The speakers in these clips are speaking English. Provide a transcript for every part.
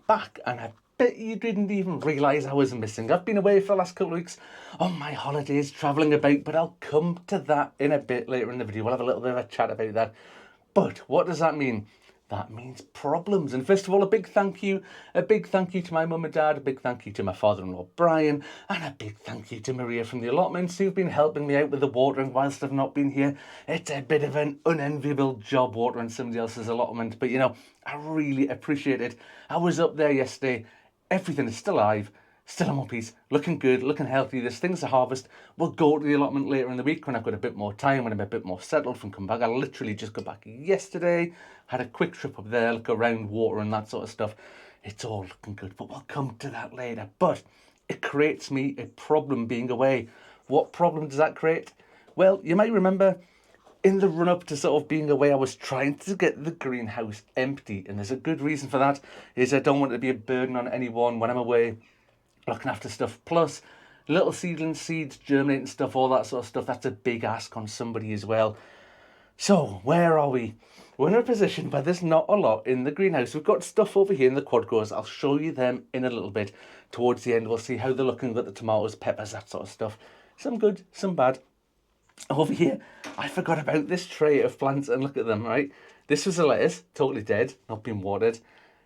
back, and I bet you didn't even realise I was missing. I've been away for the last couple of weeks on my holidays, travelling about, but I'll come to that in a bit later in the video. We'll have a little bit of a chat about that. But what does that mean? That means problems. And first of all, a big thank you to my mum and dad, a big thank you to my father-in-law Brian, and a big thank you to Maria from the Allotments, who've been helping me out with the watering whilst I've not been here. It's a bit of an unenviable job watering somebody else's allotment, but you know, I really appreciate it. I was up there yesterday, everything is still alive, still in one piece, looking good, looking healthy. There's things to harvest. We'll go to the allotment later in the week when I've got a bit more time, when I'm a bit more settled from come back. I literally just got back yesterday, had a quick trip up there, look around, water and that sort of stuff. It's all looking good, but we'll come to that later. But it creates me a problem being away. What problem does that create? Well, you might remember in the run-up to sort of being away, I was trying to get the greenhouse empty. And there's a good reason for that, is I don't want it to be a burden on anyone when I'm away looking after stuff. Plus, little seedling seeds, germinating stuff, all that sort of stuff, that's a big ask on somebody as well. So, where are we? We're in a position where there's not a lot in the greenhouse. We've got stuff over here in the quad growers. I'll show you them in a little bit. Towards the end, we'll see how they're looking at the tomatoes, peppers, that sort of stuff. Some good, some bad. Over here, I forgot about this tray of plants, and look at them, right? This was a lettuce, totally dead, not been watered.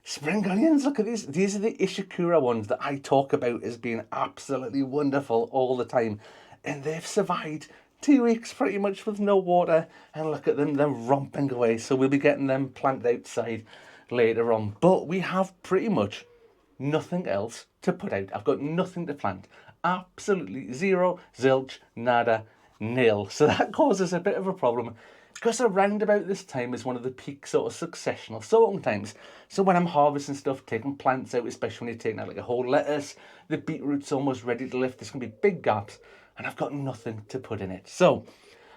Spring onions, look at these. These are the Ishikura ones that I talk about as being absolutely wonderful all the time. And they've survived 2 weeks pretty much with no water. And look at them, they're romping away. So we'll be getting them planted outside later on. But we have pretty much nothing else to put out. I've got nothing to plant. Absolutely zero, zilch, nada, nil. So that causes a bit of a problem, because around about this time is one of the peak sort of successional sowing times. So when I'm harvesting stuff, taking plants out, especially when you're taking out like a whole lettuce, the beetroot's almost ready to lift, there's going to be big gaps, and I've got nothing to put in it. So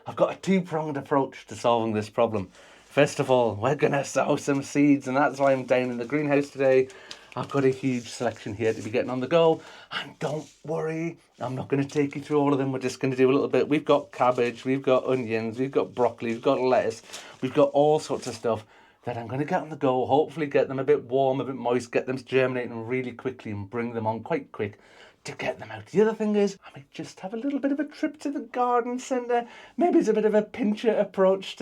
I've got a two-pronged approach to solving this problem. First of all, we're going to sow some seeds, and that's why I'm down in the greenhouse today. I've got a huge selection here to be getting on the go. And don't worry, I'm not going to take you through all of them. We're just going to do a little bit. We've got cabbage, we've got onions, we've got broccoli, we've got lettuce. We've got all sorts of stuff that I'm going to get on the go. Hopefully get them a bit warm, a bit moist, get them germinating really quickly and bring them on quite quick to get them out. The other thing is, I might just have a little bit of a trip to the garden centre. Maybe it's a bit of a pincer approach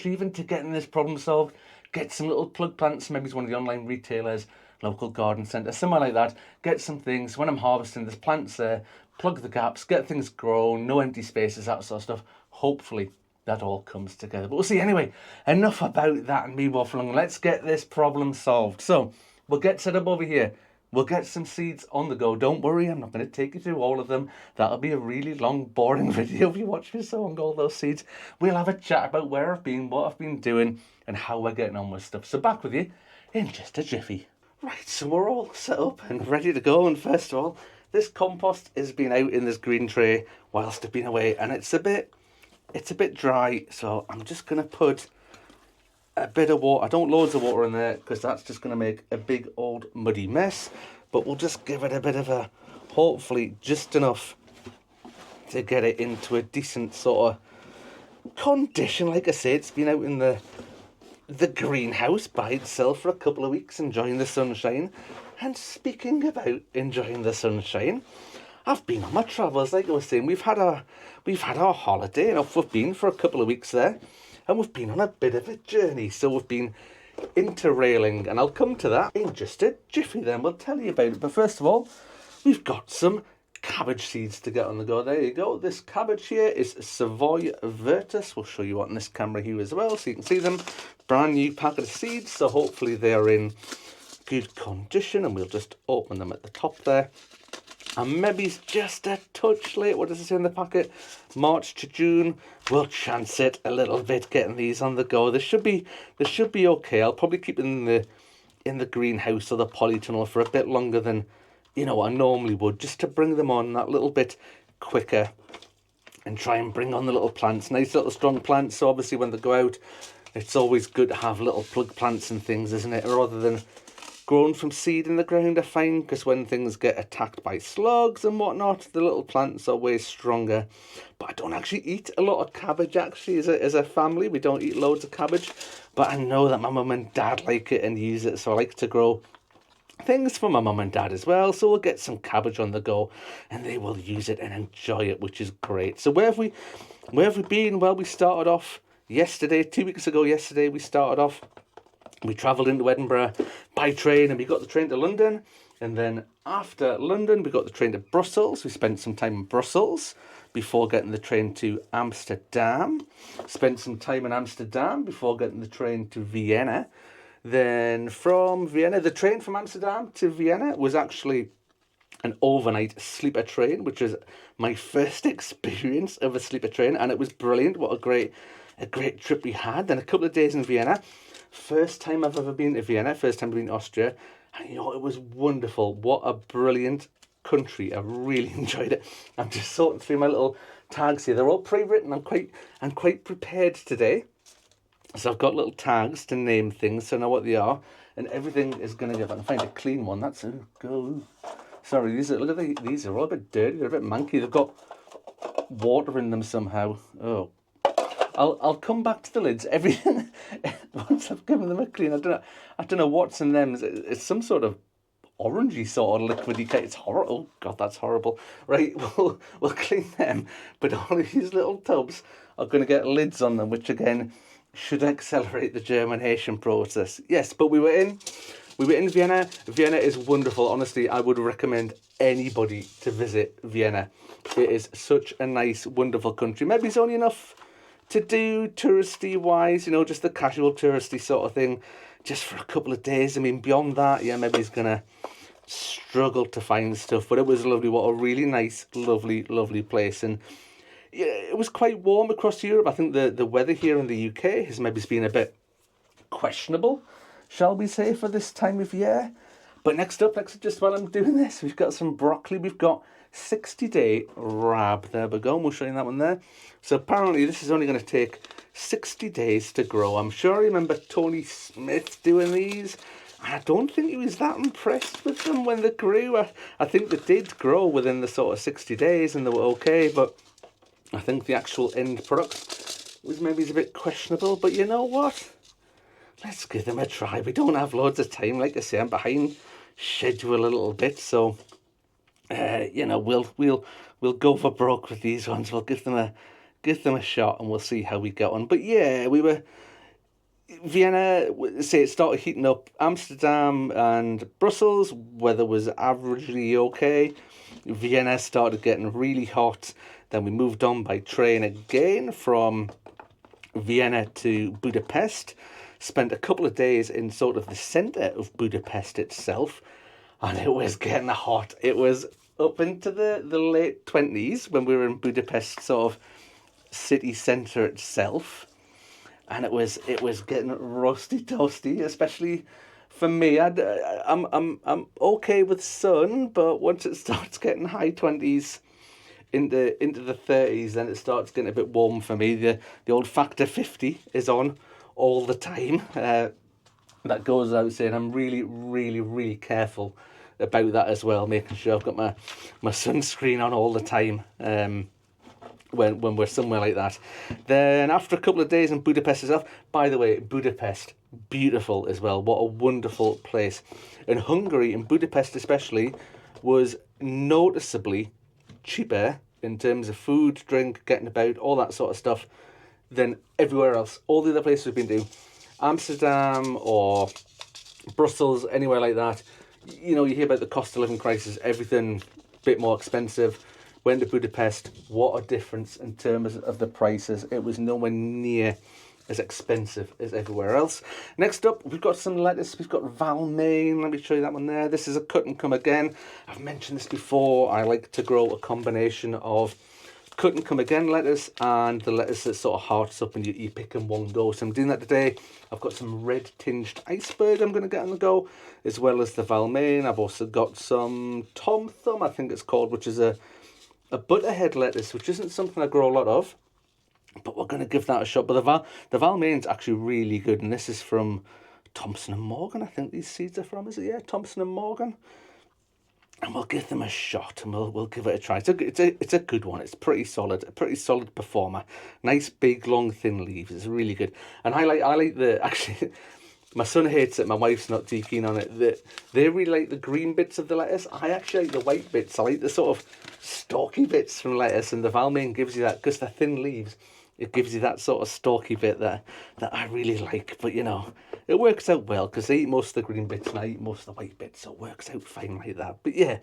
even to getting this problem solved. Get some little plug plants, maybe it's one of the online retailers, local garden centre, somewhere like that. Get some things. When I'm harvesting, there's plants there. Plug the gaps, get things grown, no empty spaces, that sort of stuff. Hopefully that all comes together. But we'll see. Anyway, enough about that and me waffling. Let's get this problem solved. So we'll get set up over here. We'll get some seeds on the go. Don't worry, I'm not going to take you through all of them. That'll be a really long, boring video if you watch me sowing all those seeds. We'll have a chat about where I've been, what I've been doing, and how we're getting on with stuff. So back with you in just a jiffy. Right, so we're all set up and ready to go. And first of all, this compost has been out in this green tray whilst I've been away, and it's a bit dry. So I'm just going to put a bit of water. I don't want loads of water in there because that's just going to make a big old muddy mess. But we'll just give it a bit of a, hopefully just enough to get it into a decent sort of condition. Like I say, it's been out in the greenhouse by itself for a couple of weeks, enjoying the sunshine. And speaking about enjoying the sunshine, I've been on my travels. Like I was saying, we've had our holiday, and off we've been for a couple of weeks there. And we've been on a bit of a journey. So we've been interrailing, and I'll come to that in just a jiffy then. We'll tell you about it. But first of all, we've got some cabbage seeds to get on the go. There you go. This cabbage here is Savoy Virtus. We'll show you on this camera here as well, so you can see them. Brand new packet of seeds, so hopefully they're in good condition, and we'll just open them at the top there. And maybe it's just a touch late. What does it say in the packet? March to June. We'll chance it a little bit getting these on the go. They should be okay. I'll probably keep it in the greenhouse or the polytunnel for a bit longer than, you know, I normally would, just to bring them on that little bit quicker and try and bring on the little plants. Nice little strong plants. So obviously when they go out, it's always good to have little plug plants and things, isn't it? Rather than grown from seed in the ground, I find, because when things get attacked by slugs and whatnot, the little plants are way stronger. But I don't actually eat a lot of cabbage, actually, as a family. We don't eat loads of cabbage, but I know that my mum and dad like it and use it, so I like to grow things for my mum and dad as well. So we'll get some cabbage on the go, and they will use it and enjoy it, which is great. So where have we been? Well, we started off yesterday, 2 weeks ago. Yesterday we started off. We travelled into Edinburgh by train, and we got the train to London. And then after London, we got the train to Brussels. We spent some time in Brussels before getting the train to Amsterdam. Spent some time in Amsterdam before getting the train to Vienna. Then from Vienna, the train from Amsterdam to Vienna was actually an overnight sleeper train, which was my first experience of a sleeper train, and it was brilliant. What a great trip we had. Then a couple of days in Vienna. First time I've ever been to Vienna, first time I've been to Austria. And it was wonderful. What a brilliant country. I really enjoyed it. I'm just sorting through my little tags here. They're all pre-written. I'm quite prepared today. So I've got little tags to name things so I know what they are. And everything is going to go. If I can find a clean one, that's go. Sorry, these are all a bit dirty. They're a bit manky. They've got water in them somehow. Oh, I'll come back to the lids. Everything once I've given them a clean. I don't know what's in them. It's some sort of orangey sort of liquidy. It's horrible. Oh God, that's horrible. Right, we'll clean them. But all of these little tubs are going to get lids on them, which again should accelerate the germination process. Yes, but we were in Vienna. Vienna is wonderful. Honestly, I would recommend anybody to visit Vienna. It is such a nice, wonderful country. Maybe it's only enough to do touristy wise, just the casual touristy sort of thing, just for a couple of days. I mean, beyond that, yeah, maybe he's gonna struggle to find stuff. But it was lovely. What a really nice, lovely place. And yeah, it was quite warm across Europe. I think the weather here in the UK has maybe been a bit questionable, shall we say, for this time of year. But next up, just while I'm doing this, we've got some broccoli. We've got 60-day rab. There we go. We'll show you that one there. So apparently this is only going to take 60 days to grow. I'm sure I remember Tony Smith doing these. And I don't think he was that impressed with them when they grew. I think they did grow within the sort of 60 days and they were okay. But I think the actual end product was maybe a bit questionable. But you know what? Let's give them a try. We don't have loads of time. Like I say, I'm behind schedule a little bit. So we'll go for broke with these ones. We'll give them a shot and we'll see how we get on. But yeah, we were Vienna. Say it started heating up. Amsterdam and Brussels, weather was averagely okay. Vienna started getting really hot. Then we moved on by train again from Vienna to Budapest. Spent a couple of days in sort of the centre of Budapest itself. And it was getting hot. It was up into the late 20s when we were in Budapest, sort of city centre itself. And it was getting rusty toasty, especially for me. I'm okay with sun, but once it starts getting high 20s into the 30s, then it starts getting a bit warm for me. The old factor 50 is on all the time. That goes without saying. I'm really careful about that as well, making sure I've got my sunscreen on all the time when we're somewhere like that. Then after a couple of days in Budapest itself, by the way, Budapest, beautiful as well. What a wonderful place. And Hungary, in Budapest especially, was noticeably cheaper in terms of food, drink, getting about, all that sort of stuff, than everywhere else. All the other places we've been to, Amsterdam or Brussels, anywhere like that, you hear about the cost of living crisis, everything a bit more expensive. Went to Budapest, what a difference in terms of the prices. It was nowhere near as expensive as everywhere else. Next up, we've got some lettuce. We've got Valmain. Let me show you that one there. This is a cut and come again. I've mentioned this before. I like to grow a combination of cut and come again lettuce and the lettuce that sort of hearts up and you pick in one go. So I'm doing that today. I've got some red tinged iceberg I'm going to get on the go, as well as the Valmain. I've also got some Tom Thumb, I think it's called, which is a butterhead lettuce, which isn't something I grow a lot of, but we're going to give that a shot. But the Valmain's actually really good, and this is from Thompson & Morgan, I think these seeds are from, is it? Yeah, Thompson & Morgan. And we'll give them a shot, and we'll give it a try. It's a good one. It's pretty solid, a pretty solid performer. Nice, big, long, thin leaves. It's really good. And I like the, actually, My son hates it. My wife's not too keen on it. They really like the green bits of the lettuce. I actually like the white bits. I like the sort of stalky bits from lettuce, and the Valmain gives you that, because the thin leaves, it gives you that sort of stalky bit that I really like. But, you know, it works out well because they eat most of the green bits and I eat most of the white bits, so it works out fine like that. But yeah,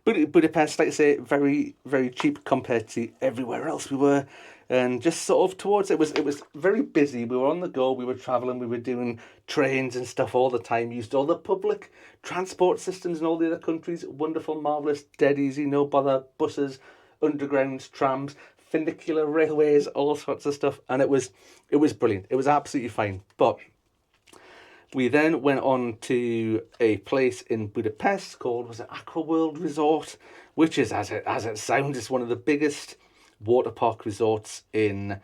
Budapest, like I say, very, very cheap compared to everywhere else we were. And just sort of towards it was very busy. We were on the go, we were travelling, we were doing trains and stuff all the time, used all the public transport systems in all the other countries. Wonderful, marvellous, dead easy, no bother, buses, undergrounds, trams, funicular railways, all sorts of stuff. And it was brilliant. It was absolutely fine. But we then went on to a place in Budapest called, was it Aqua World Resort, which is, as it sounds, is one of the biggest water park resorts in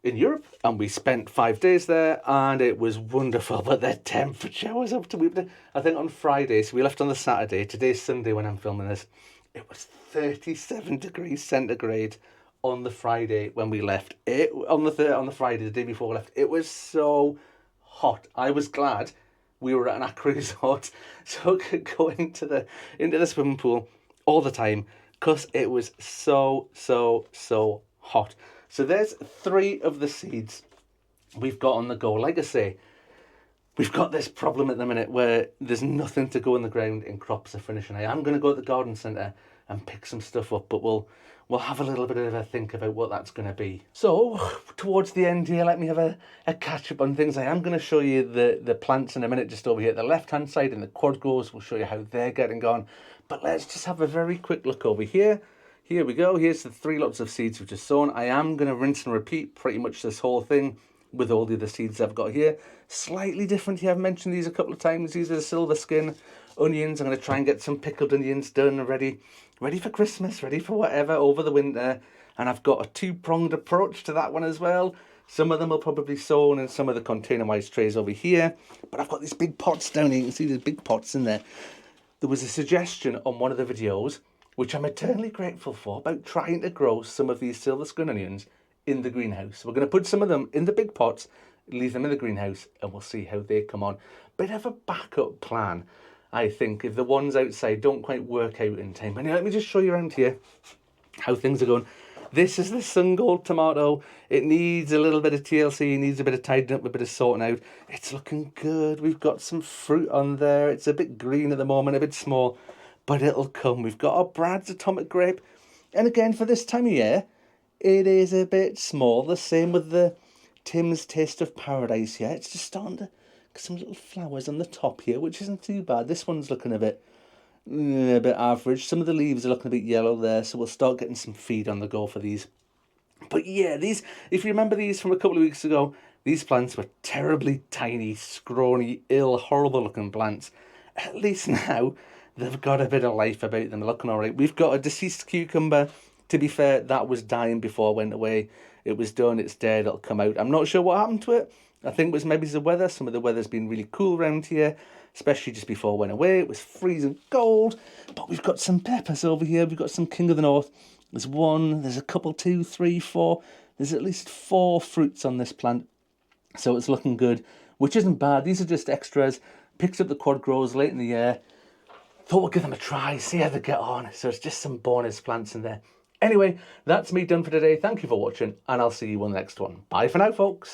Europe. And we spent 5 days there, and it was wonderful. But the temperature was up to, I think on Friday, so we left on the Saturday. Today's Sunday when I'm filming this. It was 37 degrees centigrade on the Friday when we left. On the Friday, the day before we left, it was so hot. I was glad we were at an aqua resort, so I could go into the swimming pool all the time, because it was so hot. So there's 3 of the seeds we've got on the go. Like I say, we've got this problem at the minute where there's nothing to go in the ground in crops are finishing. I am going to go to the garden centre and pick some stuff up, but we'll have a little bit of a think about what that's going to be. So, towards the end here, let me have a catch up on things. I am going to show you the plants in a minute, just over here at the left-hand side, and the quad grows. We'll show you how they're getting on. But let's just have a very quick look over here. Here we go. Here's the 3 lots of seeds we've just sown. I am going to rinse and repeat pretty much this whole thing with all the other seeds I've got here. Slightly different here. I've mentioned these a couple of times. These are the silver skin onions. I'm going to try and get some pickled onions done, ready for Christmas, ready for whatever over the winter. And I've got a 2-pronged approach to that one as well. Some of them will probably be sown in some of the container-wise trays over here. But I've got these big pots down here. You can see there's big pots in there. There was a suggestion on one of the videos, which I'm eternally grateful for, about trying to grow some of these silver skin onions in the greenhouse. So we're going to put some of them in the big pots, leave them in the greenhouse, and we'll see how they come on. Bit of a backup plan, I think, if the ones outside don't quite work out in time. Anyway, let me just show you around here how things are going. This is the sun gold tomato. It needs a little bit of TLC, needs a bit of tidying up, a bit of sorting out. It's looking good. We've got some fruit on there. It's a bit green at the moment, a bit small, but it'll come. We've got our Brad's atomic grape. And again, for this time of year, it is a bit small. The same with the Tim's Taste of Paradise here. It's just starting to get some little flowers on the top here, which isn't too bad. This one's looking a bit average. Some of the leaves are looking a bit yellow there, so we'll start getting some feed on the go for these. But yeah, these, if you remember these from a couple of weeks ago, these plants were terribly tiny, scrawny, ill, horrible looking plants. At least now they've got a bit of life about them, looking all right. We've got a deceased cucumber. To be fair, that was dying before I went away. It was done, it's dead, it'll come out. I'm not sure what happened to it. I think it was maybe the weather. Some of the weather's been really cool around here, especially just before I went away. It was freezing cold. But we've got some peppers over here. We've got some King of the North. There's one, there's a couple, 2, 3, 4. There's at least 4 fruits on this plant. So it's looking good, which isn't bad. These are just extras. Picked up the quad grows late in the year. Thought we'd give them a try, see how they get on. So it's just some bonus plants in there. Anyway, that's me done for today. Thank you for watching, and I'll see you on the next one. Bye for now, folks.